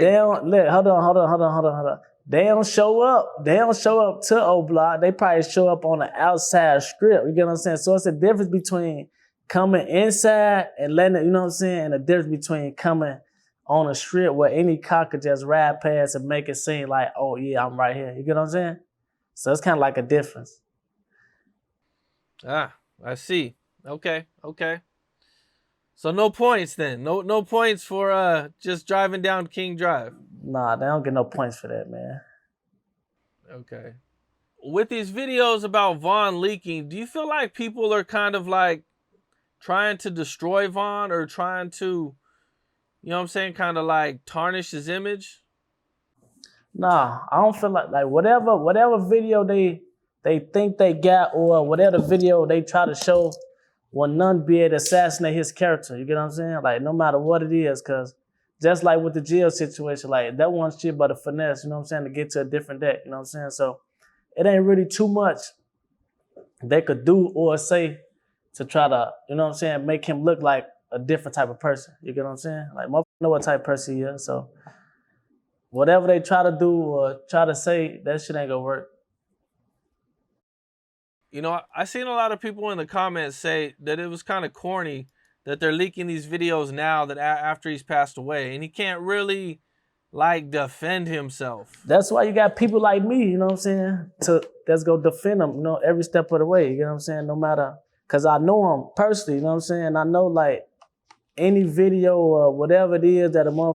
Speaker 2: They don't show up. They don't show up to O Block. They probably show up on the outside strip. You get what I'm saying? So it's a difference between coming inside and letting it, you know what I'm saying? And the difference between coming on a strip where any cop could just ride past and make it seem like, oh yeah, I'm right here. You get what I'm saying? So it's kind of like a difference.
Speaker 1: Ah, I see. Okay. So no points then. No points for just driving down King Drive.
Speaker 2: Nah, they don't get no points for that, man.
Speaker 1: Okay. With these videos about Von leaking, do you feel like people are kind of like trying to destroy Von or trying to, kind of like tarnish his image?
Speaker 2: Nah, I don't feel like whatever video they think they got or whatever video they try to show will none be able to assassinate his character. You get what I'm saying? Like no matter what it is, because just like with the jail situation, like that one shit but a finesse, you know what I'm saying, to get to a different deck, you know what I'm saying? So it ain't really too much they could do or say to try to, you know what I'm saying, make him look like a different type of person. You get what I'm saying? Like motherfucker know what type of person he is, so whatever they try to do or try to say, that shit ain't gonna work.
Speaker 1: I seen a lot of people in the comments say that it was kind of corny that they're leaking these videos now that after he's passed away, and he can't really like defend himself.
Speaker 2: That's why you got people like me, you know what I'm saying, that's go defend him, you know, every step of the way, you know what I'm saying, no matter, because I know him personally, you know what I'm saying, I know like any video or whatever it is that a motherfucker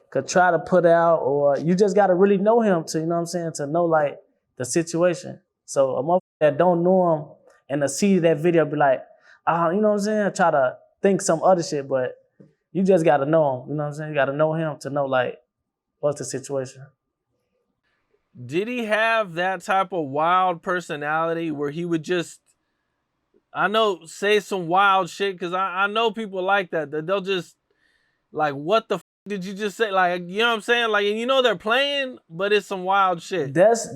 Speaker 2: could try to put out, or you just got to really know him to, you know what I'm saying, to know like the situation. So a motherfucker that don't know him and to see that video be like, you know what I'm saying, try to think some other shit, but you just got to know him, you know what I'm saying, you got to know him to know like what's the situation.
Speaker 1: Did he have that type of wild personality where he would just, I know, say some wild shit? Because I know people like that they'll just, like, what the did you just say? Like, you know what I'm saying? Like, and you know they're playing, but it's some wild shit.
Speaker 2: That's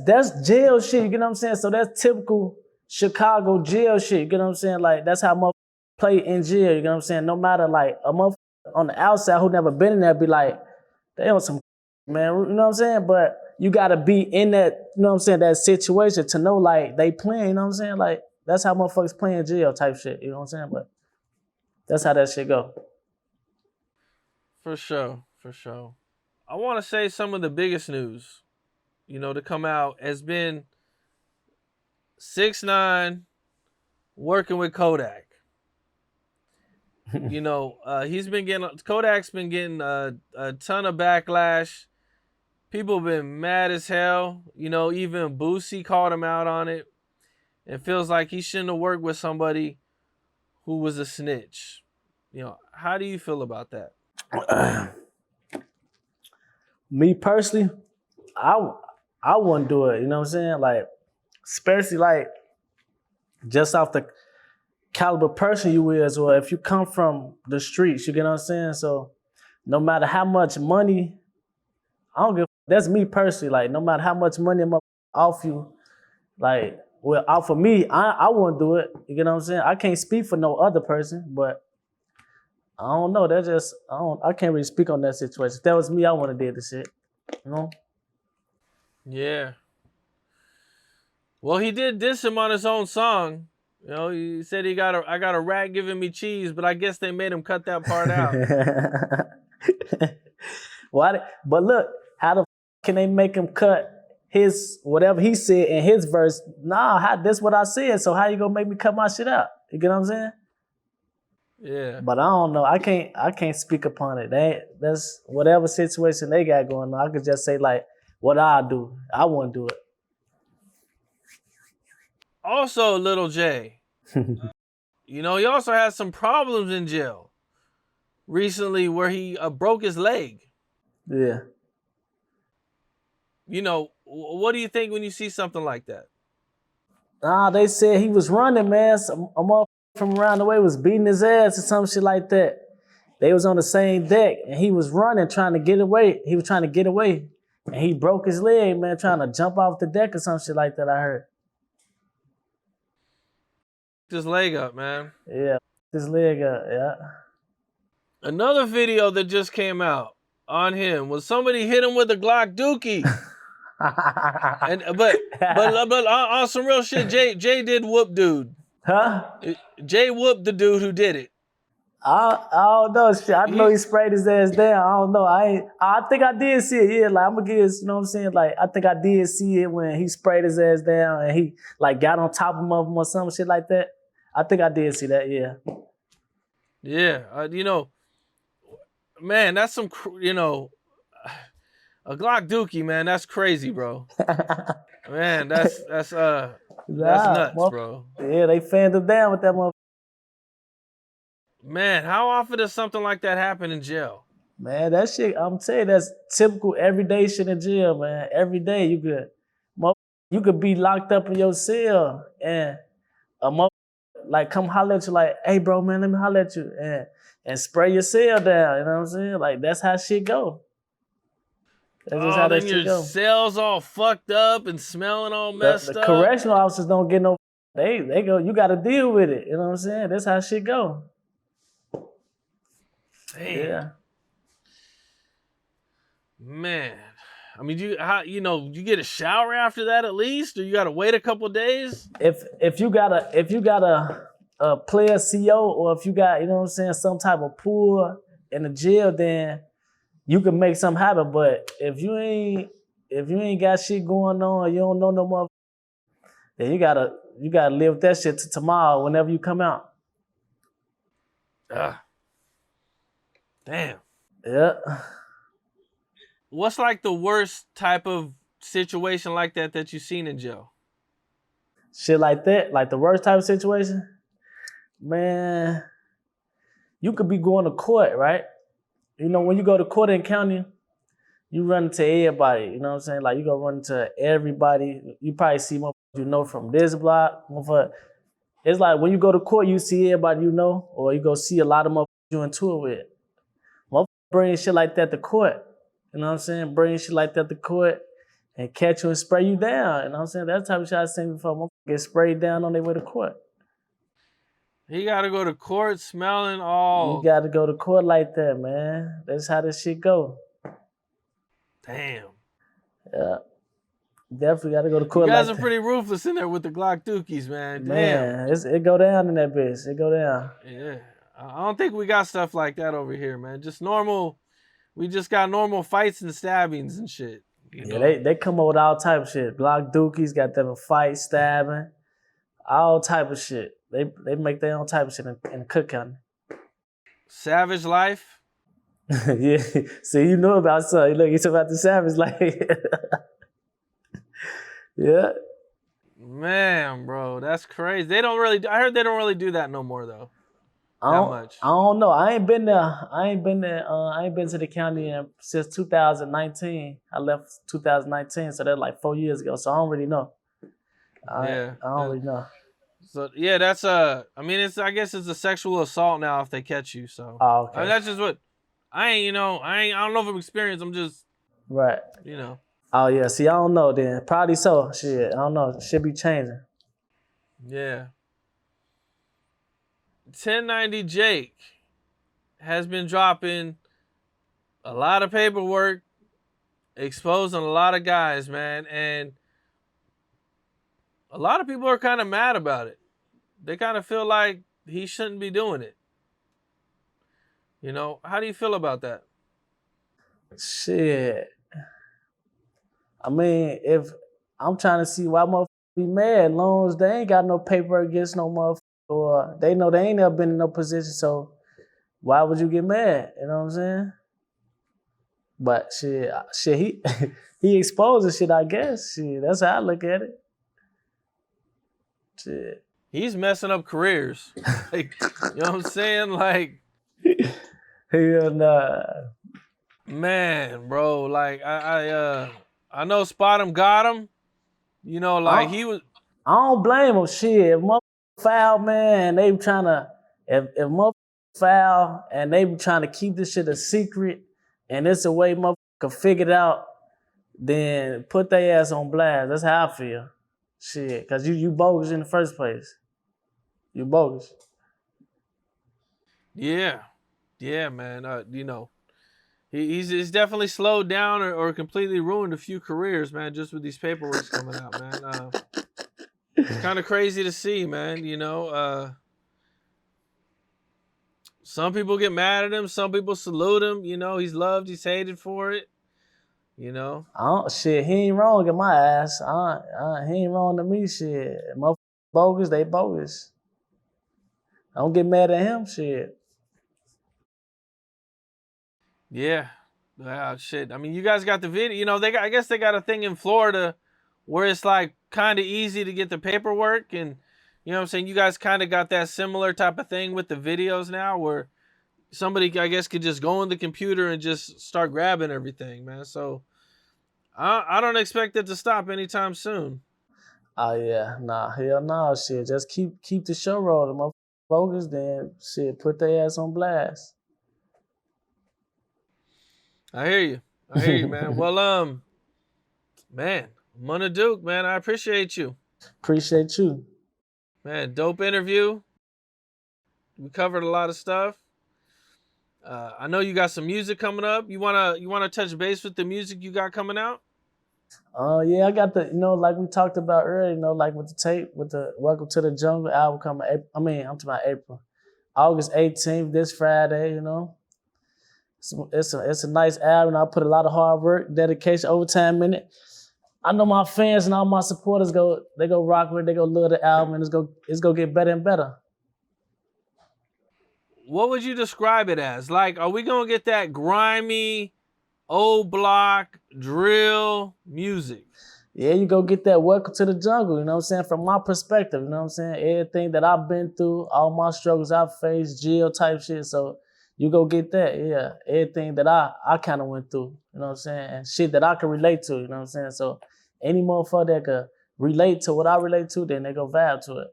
Speaker 2: jail shit, you know what I'm saying? So that's typical Chicago jail shit, you know what I'm saying? Like, that's how motherfuckers play in jail, you know what I'm saying? No matter, like, a motherfucker on the outside who never been in there be like, they on some man, you know what I'm saying? But you gotta be in that, you know what I'm saying, that situation to know like they playing, you know what I'm saying? Like, that's how motherfuckers play in jail type shit, you know what I'm saying? But that's how that shit go.
Speaker 1: For sure, for sure. I want to say some of the biggest news, you know, to come out has been 6ix9ine working with Kodak. You know, Kodak's been getting a ton of backlash. People have been mad as hell. You know, even Boosie called him out on it. It feels like he shouldn't have worked with somebody who was a snitch. You know, how do you feel about that?
Speaker 2: Me personally, I wouldn't do it, you know what I'm saying? Like, especially like just off the caliber person you is, or if you come from the streets, you get what I'm saying? So no matter how much money, I don't give, that's me personally, like no matter how much money I'm off you, like, well, off of me, I wouldn't do it, you get what I'm saying? I can't speak for no other person, but I don't know, that's just, I can't really speak on that situation. If that was me, I wouldn't have did the shit, you know?
Speaker 1: Yeah. Well, he did diss him on his own song. You know, he said I got a rat giving me cheese, but I guess they made him cut that part out.
Speaker 2: Why? But look, how the can they make him cut his whatever he said in his verse? Nah, that's what I said. So how you gonna make me cut my shit out? You get what I'm saying?
Speaker 1: Yeah.
Speaker 2: But I don't know. I can't speak upon it. That's whatever situation they got going on. I could just say like what I do. I wouldn't do it.
Speaker 1: Also, Little J, you know, he also had some problems in jail recently where he broke his leg.
Speaker 2: Yeah.
Speaker 1: You know, what do you think when you see something like that?
Speaker 2: They said he was running, man. A motherfucker from around the way was beating his ass or some shit like that. They was on the same deck, and he was running, trying to get away. He was trying to get away, and he broke his leg, man, trying to jump off the deck or some shit like that, I heard.
Speaker 1: His leg up, man.
Speaker 2: Yeah, his leg up, yeah.
Speaker 1: Another video that just came out on him was somebody hit him with a Glock dookie. but on some real shit, Jay did whoop dude.
Speaker 2: Huh?
Speaker 1: Jay whooped the dude who did it.
Speaker 2: I don't know. Shit. I know he sprayed his ass down. I don't know. I think I did see it. Yeah, like I'm gonna give, you know what I'm saying? Like I think I did see it when he sprayed his ass down and he like got on top of him or some shit like that. I think I did see that. Yeah.
Speaker 1: Yeah, you know, man, that's some, you know, a Glock dookie, man. That's crazy, bro. Man, that's nuts, bro.
Speaker 2: Yeah, they fanned him down with that motherfucker.
Speaker 1: Man, how often does something like that happen in jail?
Speaker 2: Man, that shit, I'm telling you, that's typical everyday shit in jail, man. Every day you could be locked up in your cell and a motherfucker like come holler at you like, hey bro, man, let me holler at you and spray your cell down, you know what I'm saying? Like that's how shit go.
Speaker 1: That's just how that shit go. Your cell's all fucked up and smelling all messed up.
Speaker 2: The correctional officers don't get no, they go, you gotta deal with it, you know what I'm saying? That's how shit go.
Speaker 1: Damn.
Speaker 2: Yeah.
Speaker 1: Man, I mean, you get a shower after that at least, or you gotta wait a couple days?
Speaker 2: If you got a player CO, or if you got, you know what I'm saying, some type of pool in the jail, then you can make something happen. But if you ain't got shit going on, you don't know no more, then you gotta live with that shit to tomorrow whenever you come out.
Speaker 1: Ugh. Damn.
Speaker 2: Yeah.
Speaker 1: What's like the worst type of situation like that you've seen in jail?
Speaker 2: Shit like that, like the worst type of situation, man, you could be going to court, right? You know, when you go to court in county, you run into everybody, you know what I'm saying? Like, you go run into everybody. You probably see motherfuckers you know from this block. It's like when you go to court, you see everybody you know, or you go see a lot of motherfuckers you into it with. Motherfuckers bring shit like that to court. You know what I'm saying? Bring shit like that to court and catch you and spray you down. You know what I'm saying? That's the type of shit I've seen before. Motherfuckers get sprayed down on their way to court.
Speaker 1: He got to go to court smelling
Speaker 2: You
Speaker 1: all.
Speaker 2: got to go to court like that, man. That's how this shit go.
Speaker 1: Damn.
Speaker 2: Yeah. Definitely got to go to court
Speaker 1: You guys
Speaker 2: like
Speaker 1: are
Speaker 2: that.
Speaker 1: pretty ruthless in there with the Glock dookies, man. Damn.
Speaker 2: Man, it go down in that bitch. It go down.
Speaker 1: Yeah. I don't think we got stuff like that over here, man. Just normal. We just got normal fights and stabbings and shit. You know?
Speaker 2: Yeah, they come up with all type of shit. Block dookies, got them a fight, stabbing, all type of shit. They make their own type of shit in Cook County.
Speaker 1: Savage life.
Speaker 2: Yeah. See, you know about something. Look, it's about the savage life. Yeah.
Speaker 1: Man, bro, that's crazy. They don't really. I heard they don't really do that no more though. Much.
Speaker 2: I don't know. I ain't been there. I ain't been to the county since 2019. I left 2019, so that's like 4 years ago. So I don't really know. I don't really know.
Speaker 1: So yeah, that's I mean, I guess it's a sexual assault now if they catch you. So
Speaker 2: Oh, okay.
Speaker 1: I mean, that's just what I don't know from experience. I'm just
Speaker 2: right.
Speaker 1: You know.
Speaker 2: Oh yeah. See, I don't know. Then probably so. Shit, I don't know. Should be changing.
Speaker 1: Yeah. 1090 Jake has been dropping a lot of paperwork, exposing a lot of guys, man, and a lot of people are kind of mad about it. They kind of feel like he shouldn't be doing it. You know, how do you feel about that?
Speaker 2: Shit. I mean, if I'm trying to see why motherfuckers be mad, as long as they ain't got no paper against no motherfucker, or they know they ain't never been in no position, so why would you get mad? You know what I'm saying? But shit, he exposing shit, I guess. Shit, that's how I look at it. Shit.
Speaker 1: He's messing up careers. Like, you know what I'm saying? Like,
Speaker 2: hell nah.
Speaker 1: Man, bro, like I know Spot him got him. You know, like he was.
Speaker 2: I don't blame him. Shit, if motherfuckers foul, man, they trying to if motherfuckers foul and they be trying to keep this shit a secret, and it's a way motherfuckers can figure it out, then put their ass on blast. That's how I feel. Shit, cause you bogus in the first place. You bogus.
Speaker 1: Yeah, man. You know, he's definitely slowed down or completely ruined a few careers, man, just with these paperworks coming out, man. It's kind of crazy to see, man. You know, some people get mad at him, some people salute him. You know, he's loved, he's hated for it. You know,
Speaker 2: shit, he ain't wrong in my ass. He ain't wrong to me. Shit, motherfuckers bogus, they bogus. I don't get mad at him. Shit.
Speaker 1: Yeah. Shit. I mean, you guys got the video. You know, I guess they got a thing in Florida where it's like kind of easy to get the paperwork, and you know what I'm saying. You guys kind of got that similar type of thing with the videos now, where somebody, I guess, could just go on the computer and just start grabbing everything, man. So I don't expect it to stop anytime soon.
Speaker 2: Oh yeah, nah, hell no, shit. Just keep the show rolling, motherfuckers bogus. Then shit, put their ass on blast.
Speaker 1: I hear you, man. Well, man, Munna Duke, man, I appreciate you.
Speaker 2: Appreciate you.
Speaker 1: Man, dope interview. We covered a lot of stuff. I know you got some music coming up. You wanna touch base with the music you got coming out?
Speaker 2: Yeah, I got the, like we talked about earlier, like with the tape, with the Welcome to the Jungle album coming. I'm talking about April. August 18th, this Friday, It's a nice album. I put a lot of hard work, dedication, overtime in it. I know my fans and all my supporters go rock with it. They go love the album, and it's go get better and better.
Speaker 1: What would you describe it as? Like, are we gonna get that grimy, old block drill music?
Speaker 2: Yeah, you go get that welcome to the jungle, you know what I'm saying? From my perspective, you know what I'm saying? Everything that I've been through, all my struggles I've faced, jail type shit. So you go get that, yeah. Everything that I kind of went through, you know what I'm saying? And shit that I can relate to, you know what I'm saying? So any motherfucker that could relate to what I relate to, then they go vibe to it.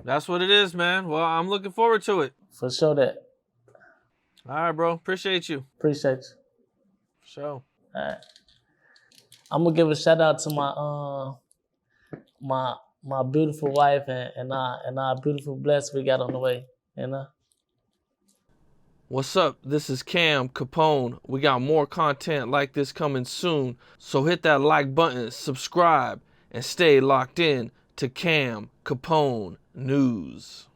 Speaker 1: That's what it is, man. Well, I'm looking forward to it.
Speaker 2: For sure that.
Speaker 1: All right, bro. Appreciate you.
Speaker 2: Appreciate you.
Speaker 1: For sure.
Speaker 2: All right. I'm gonna give a shout out to my beautiful wife and our beautiful blessed we got on the way, you know.
Speaker 1: What's up? This is Cam Capone. We got more content like this coming soon. So hit that like button, subscribe, and stay locked in to Cam Capone News.